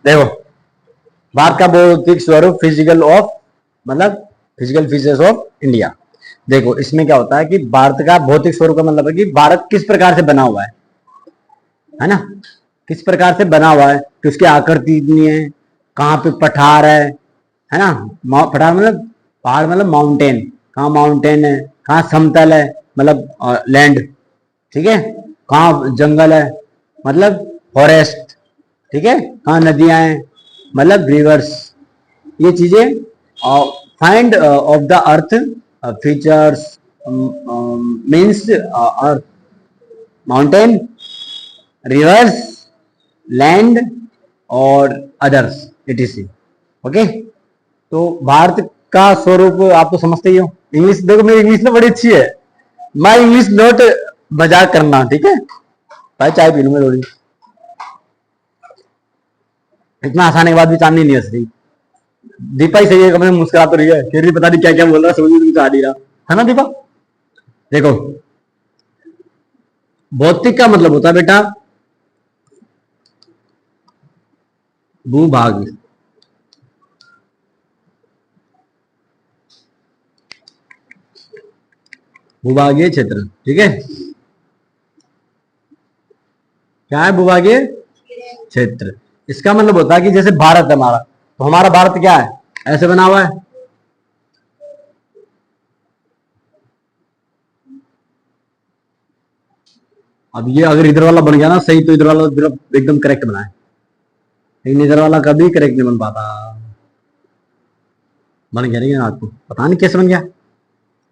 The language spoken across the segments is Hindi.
देखो, भारत का भौतिक स्वरूप फिजिकल ऑफ, मतलब फिजिकल फीचर्स ऑफ इंडिया। देखो इसमें क्या होता है कि भारत का भौतिक स्वरूप का मतलब है कि भारत किस प्रकार से बना हुआ है ना, किस प्रकार से बना हुआ है, कि उसकी आकृति इतनी है, कहाँ पे पठार है ना, पठार मतलब पहाड़, मतलब माउंटेन, कहाँ माउंटेन है, कहाँ समतल है, मतलब लैंड, ठीक है, कहाँ जंगल है, मतलब फॉरेस्ट, ठीक है, कहाँ नदियां हैं, मतलब रिवर्स, ये चीजें। Find of the earth features means earth, mountain, reverse, land और अदर्स etc। ओके, तो भारत का स्वरूप आप तो समझते ही हो। इंग्लिश देखो, मेरी इंग्लिश ना बड़ी अच्छी है, मैं इंग्लिश नोट मजाक करना, ठीक है भाई, चाय पी लूं मैं थोड़ी, इतना आसाने के बाद भी चांदनी नहीं हंस रही। दीपा ही सही है, कम मुस्कुरा तो रही है, फिर भी पता नहीं क्या क्या बोल रहा है, समझ में कुछ आ नहीं रहा है ना दीपा। देखो, भौतिक का मतलब होता है बेटा भूभाग, भूभागीय क्षेत्र, ठीक है, क्या है भूभागीय क्षेत्र। इसका मतलब होता है कि जैसे भारत है हमारा, तो हमारा भारत क्या है, ऐसे बना हुआ है, अब ये अगर इधर वाला बन गया ना सही, तो इधर वाला एकदम करेक्ट बना है, लेकिन इधर वाला कभी करेक्ट नहीं बन पाता। बन गया, नहीं आपको पता नहीं कैसे बन गया,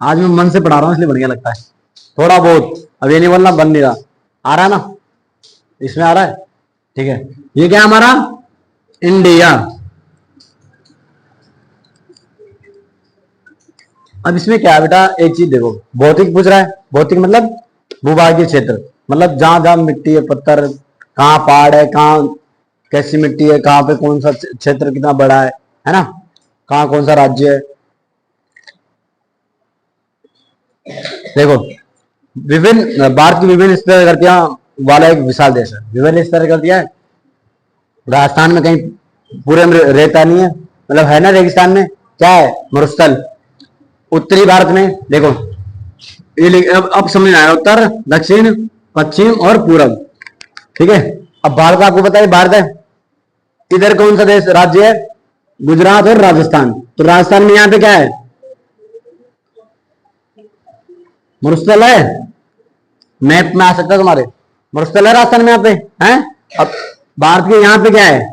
आज मैं मन से पढ़ा रहा हूँ इसलिए बन गया लगता है थोड़ा बहुत। अब ये नहीं बोलना बन नहीं रहा, आ रहा है ना, इसमें आ रहा है, ठीक है। ये क्या हमारा इंडिया। अब इसमें क्या है बेटा, एक चीज देखो, भौतिक पूछ रहा है, भौतिक मतलब भूभागीय क्षेत्र, मतलब जहां जहां मिट्टी है, पत्थर, कहाँ पहाड़ है, कहाँ कैसी मिट्टी है, कहाँ पे कौन सा क्षेत्र कितना बड़ा है ना, कहाँ कौन सा राज्य है। देखो, विभिन्न भारत की विभिन्न स्तर करतियां वाला एक विशाल देश है, विभिन्न स्तर करतियां है। राजस्थान में कहीं पूरे में रेता नहीं है, मतलब है ना, रेगिस्तान में क्या है, मरुस्थल। उत्तरी भारत में देखो, ये अब समझ में आया, उत्तर, दक्षिण, पश्चिम और पूरब, ठीक है। अब भारत आपको पता है, भारत है, इधर कौन सा देश राज्य है, गुजरात और राजस्थान। तो राजस्थान में यहाँ पे क्या है, मरुस्थल है, मैप में आ सकता है तुम्हारे, मरुस्थल है राजस्थान में यहाँ पे है। अब भारत के यहाँ पे क्या है,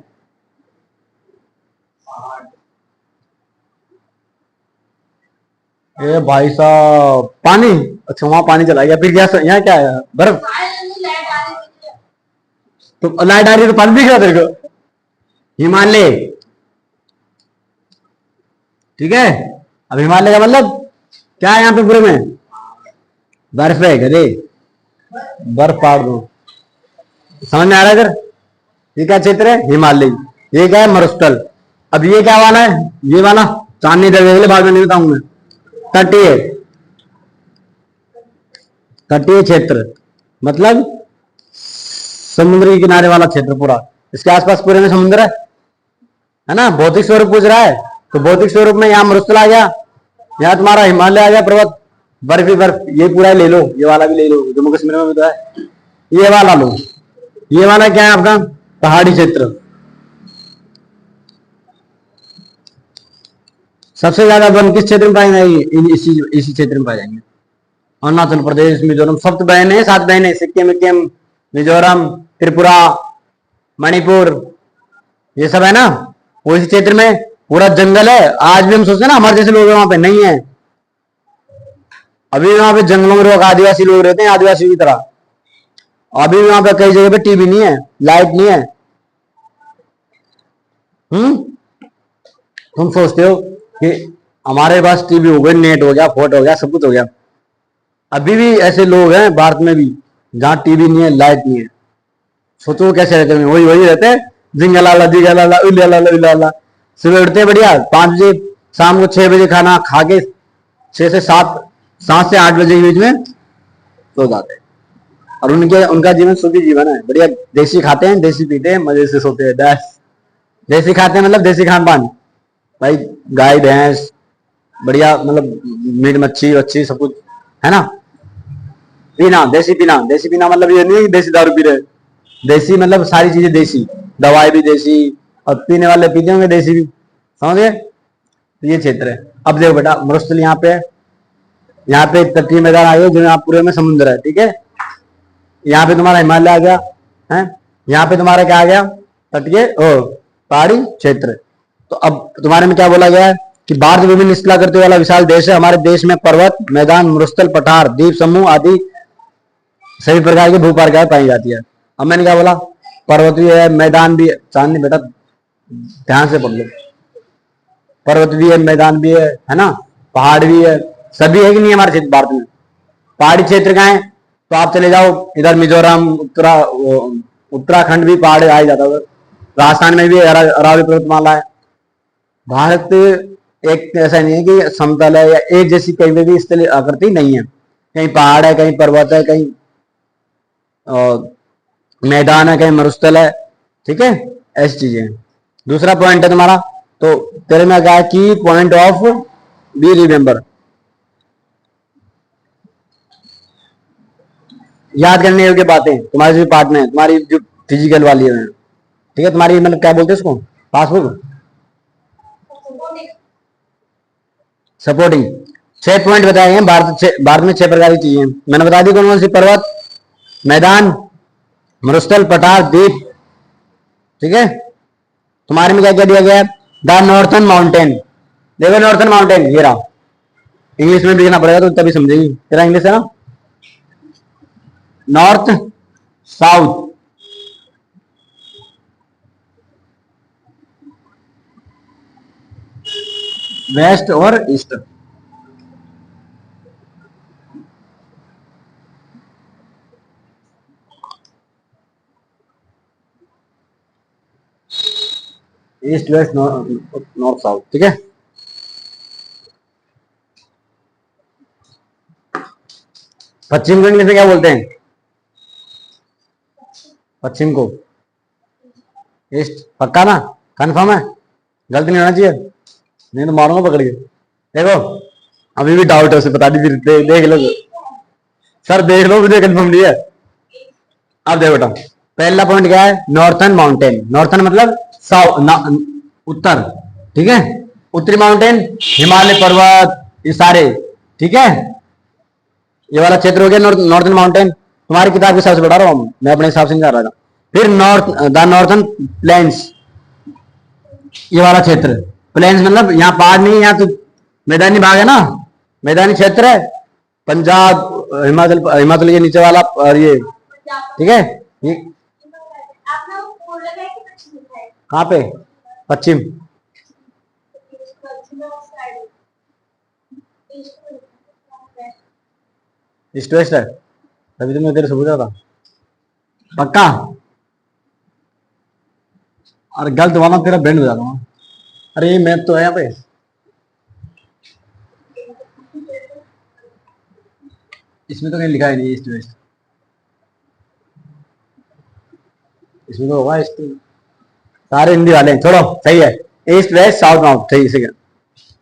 ए भाई साहब पानी, अच्छा वहां पानी चला गया, फिर यहाँ क्या है, बर्फ। तो लाइट आ रही है तो पानी दिख रहा तेरे को, हिमालय, ठीक है। अब हिमालय का मतलब क्या है, यहाँ पे पूरे में बर्फ है, गधे, बर्फ फाड़ दो, समझ में आ रहा है इधर। ये क्या क्षेत्र है, हिमालय, ये क्या है, मरुस्थल। अब ये क्या वाला है, ये वाला चांदनी देख बाद में नहीं बताऊंगा मैं, तटीय, तटीय क्षेत्र मतलब समुद्री किनारे वाला क्षेत्र पूरा, इसके आसपास पूरे में समुद्र है ना। भौतिक स्वरूप पूछ रहा है, तो भौतिक स्वरूप में यहाँ मरुस्थल आ गया, यहाँ तुम्हारा हिमालय आ गया, पर्वत, बर्फ ही बर्फ, ये पूरा ले लो, ये वाला भी ले लो, जम्मू कश्मीर में भी तो है, ये वाला लो। ये वाला क्या है आपका, पहाड़ी क्षेत्र। सबसे ज्यादा वन किस क्षेत्र में पाए जाएंगे, इसी क्षेत्र में पाए जाएंगे। अरुणाचल प्रदेश, मिजोरम, सप्त बहन है, 7 बहन है, सिक्किम, मिजोरम, त्रिपुरा, मणिपुर, ये सब है ना, वो इसी क्षेत्र में पूरा जंगल है। आज भी हम सोचते हैं ना हमारे जैसे लोग वहां पे नहीं है, अभी वहां पे जंगलों में लोग आदिवासी लोग रहते हैं, आदिवासी की तरह। अभी वहां पे कई जगह पे टीवी नहीं है, लाइट नहीं है। तुम सोचते हो कि हमारे पास टीवी हो गया, नेट हो गया, फोन हो गया, सब कुछ हो गया। अभी भी ऐसे लोग हैं भारत में भी जहां टीवी नहीं है, लाइट नहीं है। सोचो कैसे रहते हैं, वही वही रहते हैं, जिंगलाला जिंगलाला उलाला उलाला। सुबह उठते हैं बढ़िया 5 बजे, शाम को 6 बजे खाना खा के 6 से 7, 7 से 8 बजे के बीच में सो जाते हैं। और उनके उनका जीवन सुखी जीवन है, बढ़िया, देसी खाते हैं, देसी पीते हैं, मजे से सोते हैं, बस देसी खाते हैं मतलब देसी खान पान भाई, गाय भैंस बढ़िया, मतलब मीट मच्छी वच्छी सब कुछ है ना। पीना, देसी पीना, देसी पीना मतलब ये नहीं है कि देसी दारू पी रहे, देसी मतलब सारी चीजें देसी, दवाई भी देसी, और पीने वाले पीते होंगे देसी भी, समझ गए। तो ये क्षेत्र है। अब देखो बेटा मरुस्थल यहाँ पे, यहाँ पे तटीय मैदान आ गया जो यहाँ पूरे में समुद्र है, ठीक है। यहाँ पे तुम्हारा हिमालय आ गया है, यहाँ पे तुम्हारा क्या आ गया, तटीय पहाड़ी क्षेत्र। तो अब तुम्हारे में क्या बोला गया है कि भारत विभिन्न स्थलाकृति वाला विशाल देश है, हमारे देश में पर्वत, मैदान, मरुस्थल, पठार, द्वीप समूह आदि सभी प्रकार की भूपारगाएं पाई जाती है। अब मैंने क्या बोला, पर्वत भी है, मैदान भी है, चांदनी बेटा ध्यान से पढ़ लो, पर्वत भी है, मैदान भी है ना, पहाड़ भी है, सभी है कि नहीं हमारे क्षेत्र भारत में। पहाड़ी क्षेत्र का है तो आप चले जाओ इधर मिजोरम, उत्तराखंड भी पहाड़ आ जाता है, राजस्थान में भी अरावली पर्वतमाला है। भारत एक ऐसा नहीं है कि समतल है या एक जैसी कहीं पे भी स्थल आकृति नहीं है, कहीं पहाड़ है, कहीं पर्वत है, कहीं मैदान है, कहीं मरुस्थल है, ठीक है, ऐसी चीजें हैं। दूसरा पॉइंट है तुम्हारा, तो तेरे में क्या है कि पॉइंट ऑफ बी रिमेंबर, याद करने योग्य बातें तुम्हारे जो पार्ट में, तुम्हारी जो फिजिकल वाली है, ठीक है, तुम्हारी मतलब क्या बोलते हैं उसको, पासबुक सपोर्टिंग। 6 पॉइंट बताए हैं, भारत में 6 प्रकार की चीजें मैंने बता दी, कौन कौन सी, पर्वत, मैदान, मरुस्थल, पठार, द्वीप, ठीक है। तुम्हारे में क्या क्या दिया गया है, द नॉर्थन माउंटेन, देखो नॉर्थन माउंटेन ये रहा, इंग्लिश में भी लिखना पड़ेगा तो तभी समझेगी, तेरा इंग्लिश है ना, नॉर्थ, साउथ, वेस्ट और east. East west north south, ठीक है। पश्चिम को इंग्लिश में क्या बोलते हैं, पश्चिम को ईस्ट, पक्का ना, कंफर्म है, गलत नहीं होना चाहिए, नहीं तो मारूंगा पकड़ के। देखो अभी भी डाउट है उसे, बता दी, देख लो सर, देख लो मुझे कंफर्म नहीं है। अब देखो बेटा पहला पॉइंट क्या है, नॉर्थन माउंटेन, नॉर्थन मतलब उत्तर, ठीक है, उत्तरी माउंटेन हिमालय पर्वत ये सारे, ठीक है, ये वाला क्षेत्र हो गया नॉर्थन माउंटेन। तुम्हारी किताब के हिसाब से पढ़ा रहा हूं मैं, अपने हिसाब से नहीं जा रहा था। फिर द नॉर्थन प्लेन्स, ये वाला क्षेत्र, प्लेन्स मतलब यहाँ पहाड़ नहीं है, यहाँ तो मैदानी भाग है ना, मैदानी क्षेत्र है, पंजाब, हिमाचल, हिमाचल के नीचे वाला, और ये ठीक है, ये कहाँ पे, पश्चिम, ईस्ट वेस्ट है, तभी तो मैं तेरे से पूछा था, पक्का। अरे गलत वाला तेरा बैंड हो जाता हूँ, अरे ये मैप तो है यहाँ पे, इसमें तो कहीं लिखा ही नहीं ईस्ट वेस्ट, इसमें तो होगा ईस्ट, सारे हिंदी वाले हैं, छोड़ो, सही है, ईस्ट वेस्ट साउथ नॉर्थ, ठीक है,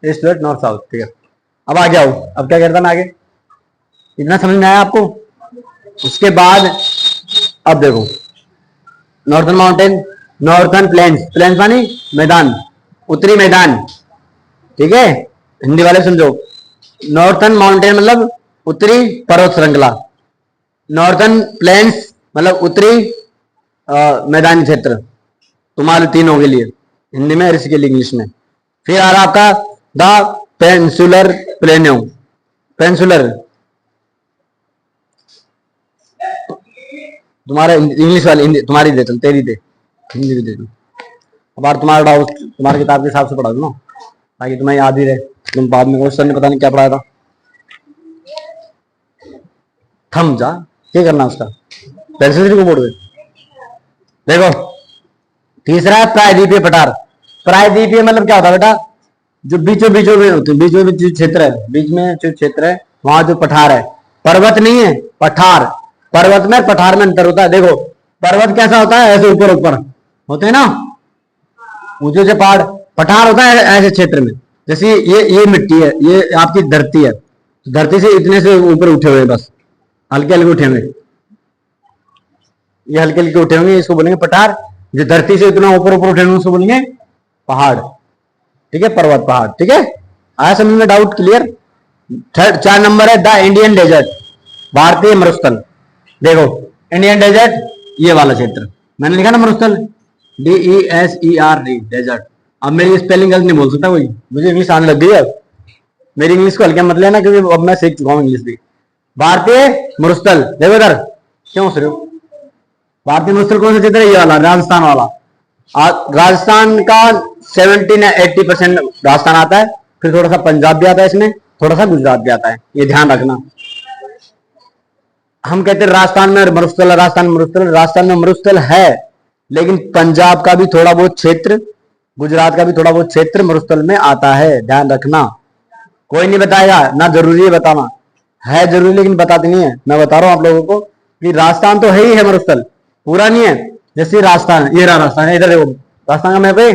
ईस्ट वेस्ट नॉर्थ साउथ, ठीक है। अब आगे आओ, अब क्या करता मैं आगे, इतना समझ में आया आपको। उसके बाद अब देखो northern mountain, northern plains, plains मानी मैदान, उत्तरी मैदान, ठीक है, हिंदी वाले समझो, नॉर्थन माउंटेन मतलब उत्तरी पर्वत श्रृंखला, नॉर्थन प्लेन्स मतलब उत्तरी मैदानी क्षेत्र, तुम्हारे तीनों के लिए, हिंदी में, ऋषि के लिए इंग्लिश में। फिर आ रहा आपका द पेंसुलर प्लेन्यू, पेंसुलर तुम्हारा इंग्लिश वाली, हिंदी तुम्हारी दे, चल तेरी दे, हिंदी भी दे दू, अब तुम्हारा डाउट तुम्हारी किताब के हिसाब से पढ़ा दू ना, ताकि तुम्हें याद ही रहे, तुम बाद में क्वेश्चन ने पता नहीं क्या पढ़ाया था। थम जा, क्या करना उसका, पेंसिल को बोर्ड पे देखो। तीसरा है प्रायद्वीपीय पठार, प्रायद्वीपीय मतलब क्या होता है बेटा, जो बीचों बीचों में होते हैं, बीचों बीच क्षेत्र है, बीच में जो क्षेत्र है वहां जो पठार है, पर्वत नहीं है, पठार, पर्वत में पठार में अंतर होता है। देखो पर्वत कैसा होता है, ऐसे ऊपर ऊपर होते हैं ना, ऊंचे ऊंचे पहाड़, पठार होता है ऐसे क्षेत्र में। जैसे ये मिट्टी है, ये आपकी धरती है, तो धरती से इतने से ऊपर उठे हुए बस, हल्के हल्के उठे हुए, ये हल्के हल्के उठे होंगे, इसको बोलेंगे पठार। जो धरती से इतना ऊपर ऊपर उठे होंगे उसको बोलेंगे पहाड़। ठीक है, पर्वत पहाड़। ठीक है, आया समझ में? Doubt clear? थर्ड 4 नंबर है द इंडियन डेजर्ट, भारतीय मरुस्थल। देखो इंडियन डेजर्ट ये वाला क्षेत्र, मैंने लिखा ना मरुस्थल, DESERT डेजर्ट। अब मेरी स्पेलिंग गलत नहीं बोल सकता कोई, मुझे इंग्लिश आने लग गई है। मेरी इंग्लिश को हल्के मत लेना, क्योंकि अब मैं सीख चुका हूँ इंग्लिश भी। भारतीय मरुस्थल देखो इधर, क्यों हंस रहे हो? भारतीय मरुस्थल कौन सा क्षेत्र है? ये वाला, राजस्थान वाला। राजस्थान का 70 या 80% राजस्थान आता है, फिर थोड़ा सा पंजाब भी आता है इसमें, थोड़ा सा गुजरात भी आता है, ये ध्यान रखना। हम कहते हैं राजस्थान में मरुस्थल, राजस्थान में मरुस्थल है, लेकिन पंजाब का भी थोड़ा बहुत क्षेत्र, गुजरात का भी थोड़ा बहुत क्षेत्र मरुस्थल में आता है, ध्यान रखना। कोई नहीं बताएगा ना, जरूरी है बताना, है जरूरी लेकिन बताते नहीं है। मैं बता रहा हूं आप लोगों को कि राजस्थान तो है ही है मरुस्थल, पूरा नहीं है। जैसे राजस्थान, ये रहा राजस्थान, इधर देखो राजस्थान का मैप है,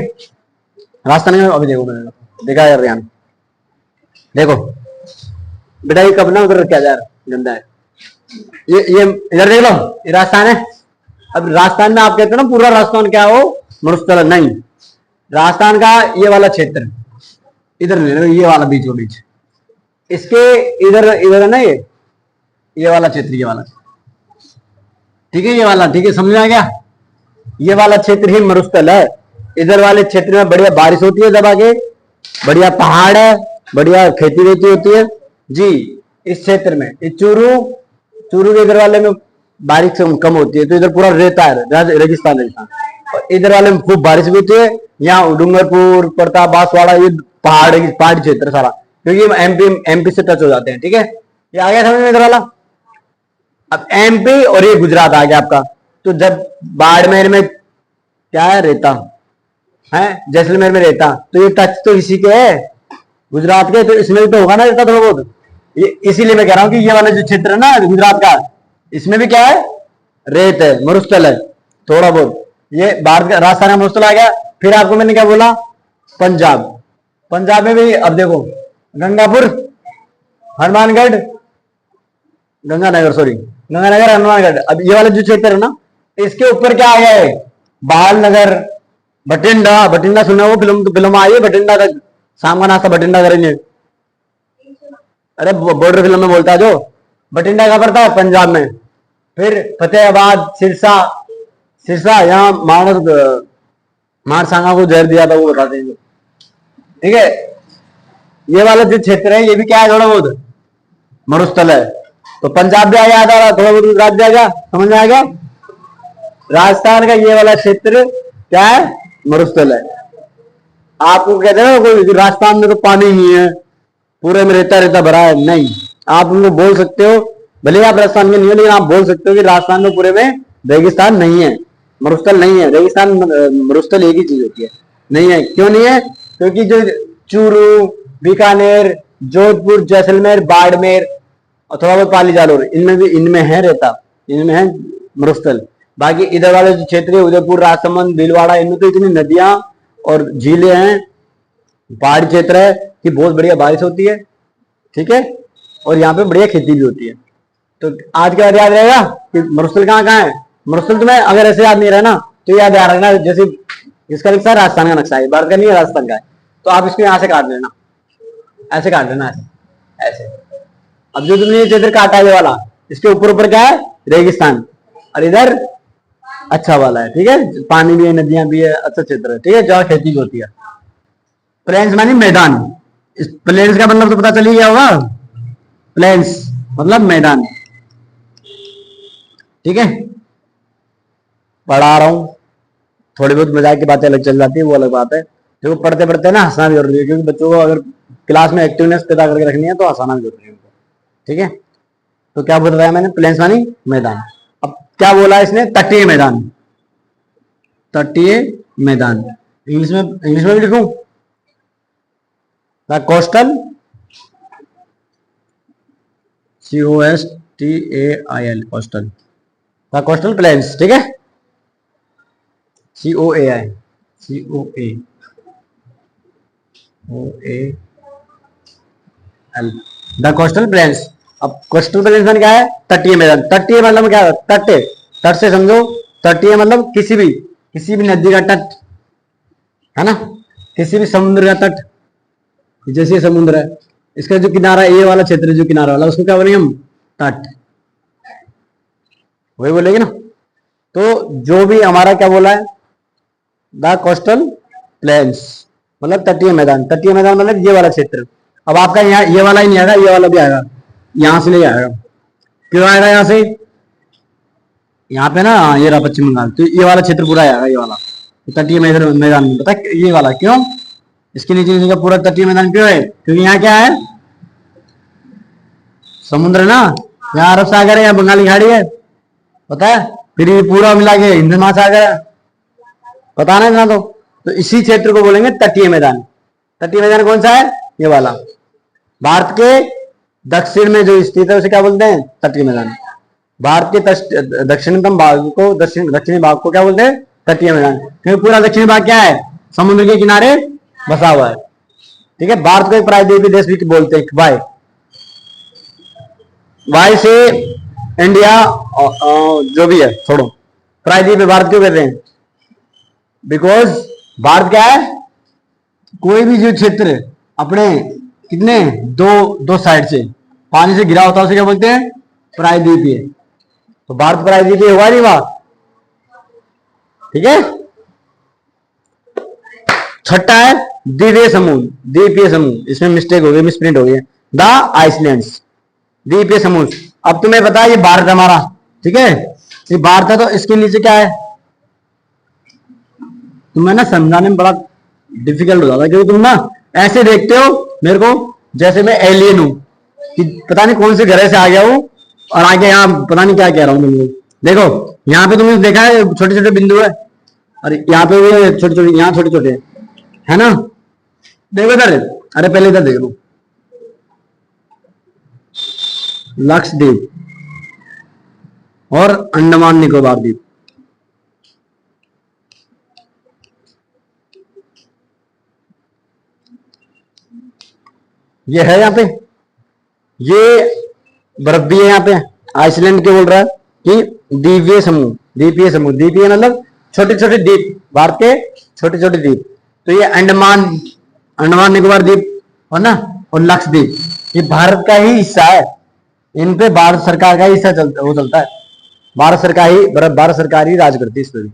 राजस्थान में अभी देखो, मैंने देखा यार ध्यान, देखो बेटा ये कब ना उधर क्या जा रहा गंदा है, ये इधर देख लो, ये राजस्थान है। अब राजस्थान में आप कहते हो ना पूरा राजस्थान क्या हो मरुस्थल, नहीं, राजस्थान का ये वाला क्षेत्र इधर, ये वाला बीचों बीच, इसके इधर इधर है ना, ये वाला क्षेत्र, ये वाला, ठीक है, ये वाला, ठीक है, समझ आ गया? ये वाला क्षेत्र ही मरुस्थल है। इधर वाले क्षेत्र में बढ़िया बारिश होती है, जब आगे बढ़िया पहाड़ है, बढ़िया खेती वेती होती है जी। इस क्षेत्र में चूरू, चूरू के इधर वाले में बारिश कम होती है, तो इधर पूरा रेता है, रेगिस्तान रेगिस्तान। और इधर वाले में खूब बारिश भी होती है, यहाँ डूंगरपुर, प्रताप, बांसवाड़ा, ये पहाड़ी क्षेत्र सारा, क्योंकि एमपी से टच हो जाते हैं। ठीक है, ये आ गया समझ में इधर वाला। अब एमपी और ये गुजरात आ गया आपका। तो जब बाड़मेर में क्या है, रेता है, जैसलमेर में रेता, तो ये टच तो इसी के है, गुजरात के, तो इसमें भी तो होगा ना रेता थोड़ा बहुत। ये इसीलिए मैं कह रहा हूं कि ये वाला जो क्षेत्र है ना गुजरात का, इसमें भी क्या है, रेत है, मरुस्थल है थोड़ा बहुत। ये भारत का राजस्थान का मरुस्थल आ गया। फिर आपको मैंने क्या बोला, पंजाब, पंजाब में भी अब देखो गंगापुर, हनुमानगढ़, गंगानगर, सॉरी गंगानगर, हनुमानगढ़। अब ये वाला जो क्षेत्र है ना, इसके ऊपर क्या आ गया है, बाल नगर, बठिंडा, बठिंडा सुना, वो फिल्म आई है बठिंडा तक, शाम का नाश्ता बठिंडा करेंगे, अरे बॉर्डर फिल्म में बोलता है जो, बठिंडा का पड़ता है पंजाब में। फिर फतेहाबाद, सिरसा, सिरसा यहाँ मारसांगा को जहर दिया था वो बताते हैं। ठीक है, ये वाला जो क्षेत्र है ये भी क्या है, थोड़ा बहुत मरुस्थल है। तो पंजाब भी आ गया था, थोड़ा बहुत गुजरात भी आ गया, समझ में आ गया? राजस्थान का ये वाला क्षेत्र क्या है, मरुस्थल है। आपको कहते हैं ना कोई राजस्थान में तो पानी नहीं है, पूरे में रेता रेता भरा है, नहीं, आप उनको बोल सकते हो, भले आप राजस्थान में नहीं हो, लेकिन आप बोल सकते हो कि राजस्थान में पूरे में रेगिस्तान नहीं है, मरुस्थल नहीं है। रेगिस्तान मरुस्थल एक ही चीज होती है, नहीं है। क्यों नहीं है? क्योंकि जो चूरू, बीकानेर, जोधपुर, जैसलमेर, बाड़मेर और थोड़ा बहुत पाली जालोर, इनमें है रेता, इनमें है मरुस्थल। बाकी इधर वाले जो क्षेत्र है, उदयपुर, राजसमंद, भीलवाड़ा, इनमें तो इतनी नदियां और झीलें हैं, पहाड़ी क्षेत्र है कि बहुत बढ़िया बारिश होती है। ठीक है, और यहाँ पे बढ़िया खेती भी होती है। तो आज क्या याद रहेगा कि मरुस्थल कहाँ कहाँ है। मरुस्थल तुम्हें अगर ऐसे याद नहीं रहा ना, तो याद आ रखना, जैसे इसका नक्शा राजस्थान का नक्शा है, भारत का नहीं है, राजस्थान का है, तो आप इसको यहाँ से काट लेना, ऐसे काट लेना, ऐसे ऐसे। अब जो तुमने ये क्षेत्र काटा है वाला, इसके ऊपर ऊपर क्या है, रेगिस्तान, और इधर अच्छा वाला है। ठीक है, पानी भी है, नदियां भी है, अच्छा क्षेत्र है। ठीक है, जहाँ खेती होती है। प्लेन्स मानी मैदान, इस प्लेन्स का मतलब तो पता चल ही गया होगा, प्लेन्स मतलब मैदान। ठीक है, पढ़ा रहा हूं, थोड़ी बहुत मजाक की बातें अलग चल जाती है, वो अलग बात है। देखो पढ़ते पढ़ते ना हंसना भी जरूरी है, क्योंकि बच्चों को अगर क्लास में एक्टिवनेस पैदा करके रखनी है तो हंसाना भी जरूरी है उनको। ठीक है, तो क्या बोल रहा है मैंने, प्लेन्स मानी मैदान। अब क्या बोला इसने, तटीय मैदान, तटीय मैदान। इंग्लिश में भी लिखूं, coastal, COSTAIL, coastal, coastal planes. ठीक है, COAI, COA, OAL, the coastal planes. अब कोस्टल प्लेन्स मतलब क्या है? तटीय मैदान। तटीय मतलब क्या है? तट, तट से समझो, तटीय मतलब किसी भी नदी का तट, है ना, किसी भी समुद्र का तट, जैसे समुद्र है, इसका जो किनारा, ये वाला क्षेत्र जो किनारा वाला, उसको क्या बोलेंगे हम? तट, वही बोलेंगे ना। तो जो भी हमारा क्या बोला है, द कोस्टल प्लेन्स मतलब तटीय मैदान। तटीय मैदान मतलब ये वाला क्षेत्र। अब आपका यहाँ ये वाला ही नहीं आएगा, ये वाला भी आएगा, यहां से नहीं आएगा। क्यों आएगा यहाँ से? यहाँ पे ना, ये रहा पश्चिम बंगाल, तो ये वाला क्षेत्र पूरा आएगा, ये वाला तटीय मैदान में। पता है ये वाला क्यों? इसके नीचे नीचे का पूरा तटीय मैदान क्यों है? क्योंकि यहाँ क्या है? समुद्र ना, यहाँ अरब सागर है, यहाँ बंगाली खाड़ी है, पता है। फिर ये पूरा मिला के हिंद महासागर है, पता ना इतना तो इसी क्षेत्र को बोलेंगे तटीय मैदान। तटीय मैदान कौन सा है? ये वाला। भारत के दक्षिण में जो स्थित है उसे क्या बोलते हैं? तटीय मैदान। भारत के दक्षिणतम भाग को, दक्षिणी भाग को क्या बोलते हैं? तटीय मैदान। क्योंकि पूरा दक्षिणी भाग क्या है? समुद्र के किनारे बसा हुआ है। ठीक है। भारत को एक प्रायद्वीपीय देश भी बोलते हैं। वाई, वाई से इंडिया, जो भी है छोड़ो, प्रायद्वीपीय भारत क्यों कहते हैं? बिकॉज भारत क्या है, कोई भी जो क्षेत्र अपने कितने दो साइड से पानी से घिरा होता है उसे क्या बोलते हैं? प्रायद्वीपीय। तो भारत प्रायद्वीपीय हुआ नहीं हुआ? ठीक है। छठा है द्वीपीय समूह। द्वीपीय समूह, इसमें मिस्टेक हो गई, मिसप्रिंट हो गई, द आइसलैंड्स, द्वीपीय समूह। अब तुम्हें पता है ये भारत हमारा, ठीक है, ये भारत है, तो इसके नीचे क्या है? तुम्हें ना समझाने में बड़ा डिफिकल्ट हो जाता है, क्योंकि तुम ना ऐसे देखते हो मेरे को जैसे मैं एलियन हूं, कि पता नहीं कौन से ग्रह से आ गया हूं और आगे यहाँ पता नहीं क्या कह रहा हूं तुमको। देखो यहाँ पे तुमने देखा है छोटे छोटे बिंदु है, और यहाँ पे भी छोटे छोटे, यहाँ छोटे छोटे है ना। देखो इधर, अरे पहले इधर देख लो, लक्षद्वीप और अंडमान निकोबार द्वीप। ये है यहाँ पे, ये बर्फ भी है यहाँ पे। आइसलैंड क्यों बोल रहा है? कि द्वीपीय समूह, द्वीपीय समूह, द्वीपीय मतलब छोटे छोटे द्वीप, भारत के छोटे छोटे द्वीप। तो ये अंडमान निकोबार द्वीप और ना, और लक्षद्वीप, ये भारत का ही हिस्सा है। इन पे भारत सरकार का ही हिस्सा चलता है। भारत सरकार ही राज करती है इस पर।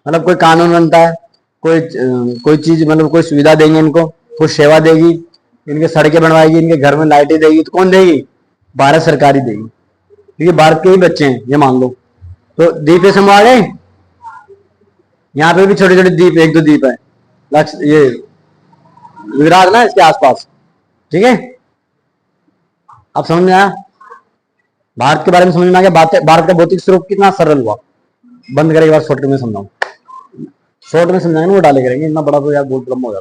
मतलब कोई कानून बनता है, कोई चीज, मतलब कोई सुविधा देंगे इनको, कोई सेवा देगी, इनके सड़कें बनवाएगी, इनके घर में लाइटें देगी, तो कौन देगी? भारत सरकार ही देगी, क्योंकि भारत के ही बच्चे हैं, ये मान लो। तो द्वीपीय समूह आ गए। यहाँ पे भी छोटे छोटे द्वीप, एक दो द्वीप है, ये गुजरात ना, इसके आसपास। ठीक है। अब समझ में आया? भारत के बारे में समझ में आ गया। भारत का भौतिक स्वरूप कितना सरल हुआ। बंद करें एक बार, शॉर्ट में समझाऊं, शॉर्ट में समझाएंगे वो डाले करेंगे, इतना बड़ा तो यार बहुत लंबा हो जाता है।